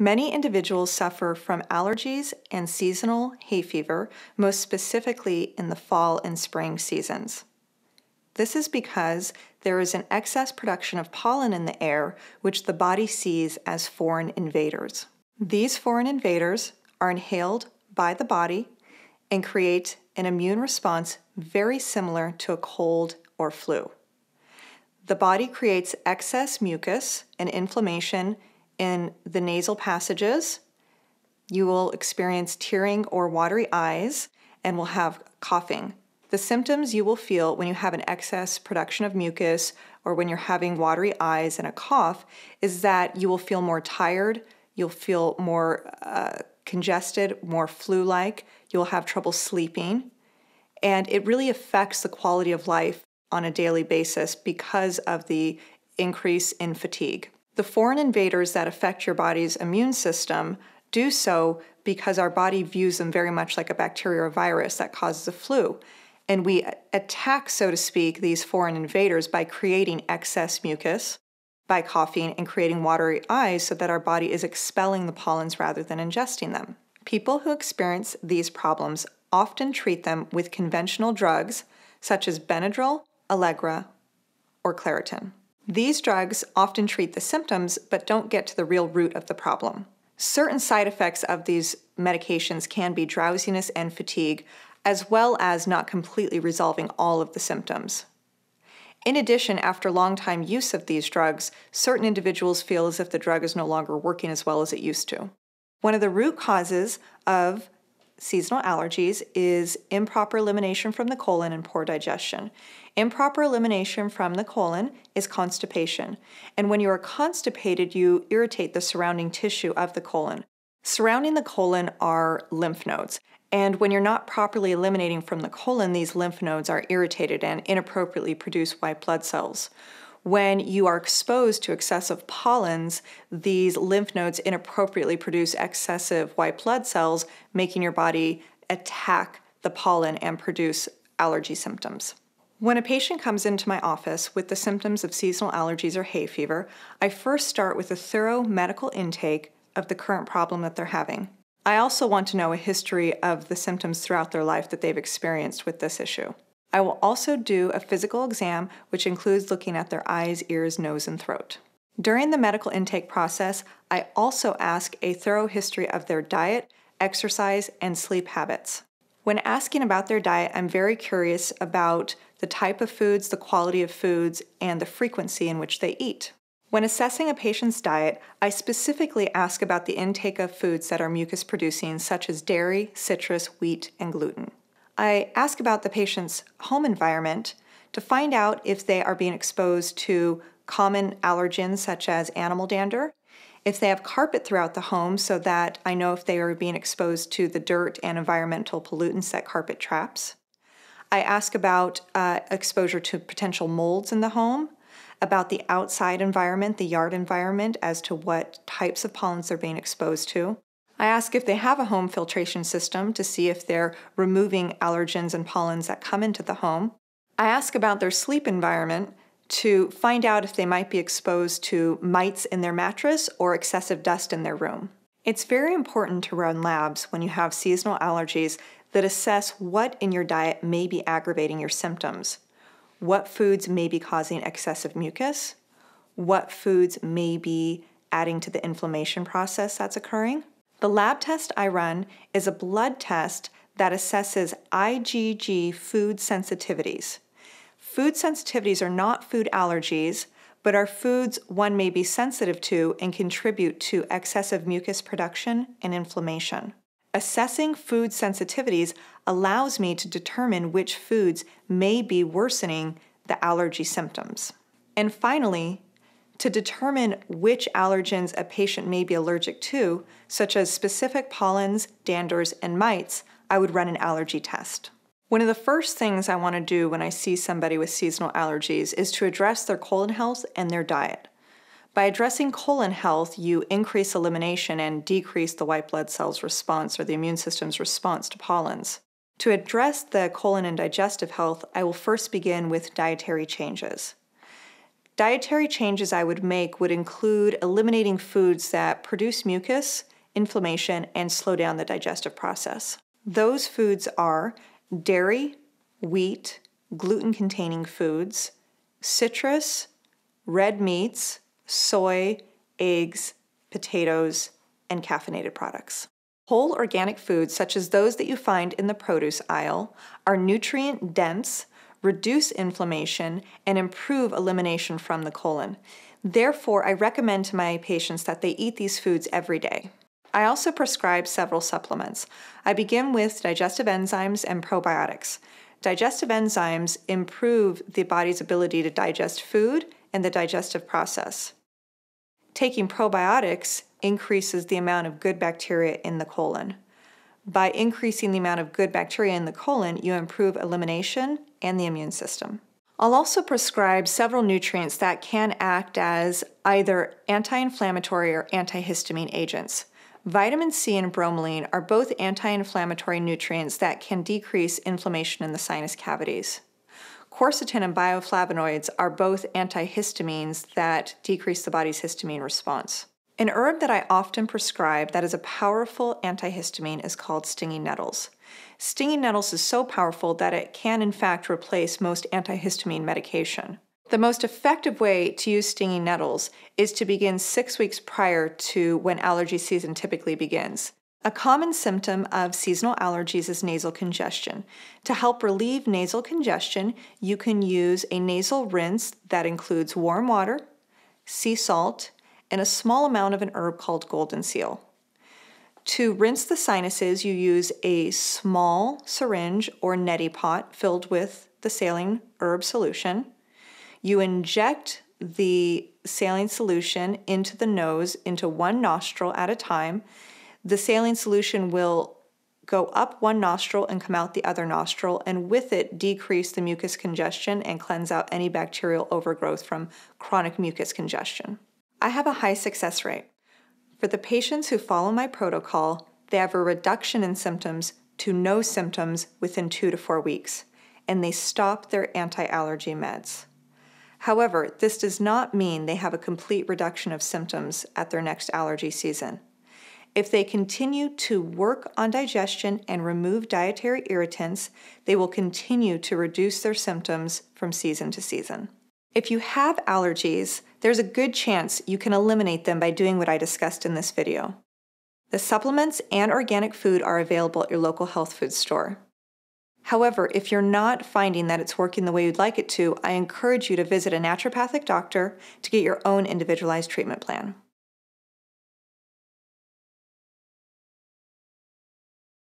Many individuals suffer from allergies and seasonal hay fever, most specifically in the fall and spring seasons. This is because there is an excess production of pollen in the air, which the body sees as foreign invaders. These foreign invaders are inhaled by the body and create an immune response very similar to a cold or flu. The body creates excess mucus and inflammation in the nasal passages. You will experience tearing or watery eyes and will have coughing. The symptoms you will feel when you have an excess production of mucus or when you're having watery eyes and a cough is that you will feel more tired, you'll feel more congested, more flu-like, you'll have trouble sleeping, and it really affects the quality of life on a daily basis because of the increase in fatigue. The foreign invaders that affect your body's immune system do so because our body views them very much like a bacteria or virus that causes a flu. And we attack, so to speak, these foreign invaders by creating excess mucus, by coughing and creating watery eyes so that our body is expelling the pollens rather than ingesting them. People who experience these problems often treat them with conventional drugs such as Benadryl, Allegra, or Claritin. These drugs often treat the symptoms but don't get to the real root of the problem. Certain side effects of these medications can be drowsiness and fatigue, as well as not completely resolving all of the symptoms. In addition, after long time use of these drugs, certain individuals feel as if the drug is no longer working as well as it used to. One of the root causes of seasonal allergies is improper elimination from the colon and poor digestion. Improper elimination from the colon is constipation, and when you are constipated, you irritate the surrounding tissue of the colon. Surrounding the colon are lymph nodes, and when you're not properly eliminating from the colon, these lymph nodes are irritated and inappropriately produce white blood cells. When you are exposed to excessive pollens, these lymph nodes inappropriately produce excessive white blood cells, making your body attack the pollen and produce allergy symptoms. When a patient comes into my office with the symptoms of seasonal allergies or hay fever, I first start with a thorough medical intake of the current problem that they're having. I also want to know a history of the symptoms throughout their life that they've experienced with this issue. I will also do a physical exam, which includes looking at their eyes, ears, nose, and throat. During the medical intake process, I also ask a thorough history of their diet, exercise, and sleep habits. When asking about their diet, I'm very curious about the type of foods, the quality of foods, and the frequency in which they eat. When assessing a patient's diet, I specifically ask about the intake of foods that are mucus-producing, such as dairy, citrus, wheat, and gluten. I ask about the patient's home environment to find out if they are being exposed to common allergens such as animal dander, if they have carpet throughout the home so that I know if they are being exposed to the dirt and environmental pollutants that carpet traps. I ask about exposure to potential molds in the home, about the outside environment, the yard environment, as to what types of pollens they're being exposed to. I ask if they have a home filtration system to see if they're removing allergens and pollens that come into the home. I ask about their sleep environment to find out if they might be exposed to mites in their mattress or excessive dust in their room. It's very important to run labs when you have seasonal allergies that assess what in your diet may be aggravating your symptoms. What foods may be causing excessive mucus? What foods may be adding to the inflammation process that's occurring? The lab test I run is a blood test that assesses IgG food sensitivities. Food sensitivities are not food allergies, but are foods one may be sensitive to and contribute to excessive mucus production and inflammation. Assessing food sensitivities allows me to determine which foods may be worsening the allergy symptoms. And finally, to determine which allergens a patient may be allergic to, such as specific pollens, danders, and mites, I would run an allergy test. One of the first things I want to do when I see somebody with seasonal allergies is to address their colon health and their diet. By addressing colon health, you increase elimination and decrease the white blood cells response or the immune system's response to pollens. To address the colon and digestive health, I will first begin with dietary changes. Dietary changes I would make would include eliminating foods that produce mucus, inflammation, and slow down the digestive process. Those foods are dairy, wheat, gluten-containing foods, citrus, red meats, soy, eggs, potatoes, and caffeinated products. Whole organic foods, such as those that you find in the produce aisle, are nutrient-dense, reduce inflammation, and improve elimination from the colon. Therefore, I recommend to my patients that they eat these foods every day. I also prescribe several supplements. I begin with digestive enzymes and probiotics. Digestive enzymes improve the body's ability to digest food and the digestive process. Taking probiotics increases the amount of good bacteria in the colon. By increasing the amount of good bacteria in the colon, you improve elimination and the immune system. I'll also prescribe several nutrients that can act as either anti-inflammatory or antihistamine agents. Vitamin C and bromelain are both anti-inflammatory nutrients that can decrease inflammation in the sinus cavities. Quercetin and bioflavonoids are both antihistamines that decrease the body's histamine response. An herb that I often prescribe that is a powerful antihistamine is called stinging nettles. Stinging nettles is so powerful that it can in fact replace most antihistamine medication. The most effective way to use stinging nettles is to begin 6 weeks prior to when allergy season typically begins. A common symptom of seasonal allergies is nasal congestion. To help relieve nasal congestion, you can use a nasal rinse that includes warm water, sea salt, and a small amount of an herb called golden seal. To rinse the sinuses, you use a small syringe or neti pot filled with the saline herb solution. You inject the saline solution into the nose, into one nostril at a time. The saline solution will go up one nostril and come out the other nostril, and with it decrease the mucus congestion and cleanse out any bacterial overgrowth from chronic mucus congestion. I have a high success rate. For the patients who follow my protocol, they have a reduction in symptoms to no symptoms within 2 to 4 weeks, and they stop their anti-allergy meds. However, this does not mean they have a complete reduction of symptoms at their next allergy season. If they continue to work on digestion and remove dietary irritants, they will continue to reduce their symptoms from season to season. If you have allergies, there's a good chance you can eliminate them by doing what I discussed in this video. The supplements and organic food are available at your local health food store. However, if you're not finding that it's working the way you'd like it to, I encourage you to visit a naturopathic doctor to get your own individualized treatment plan.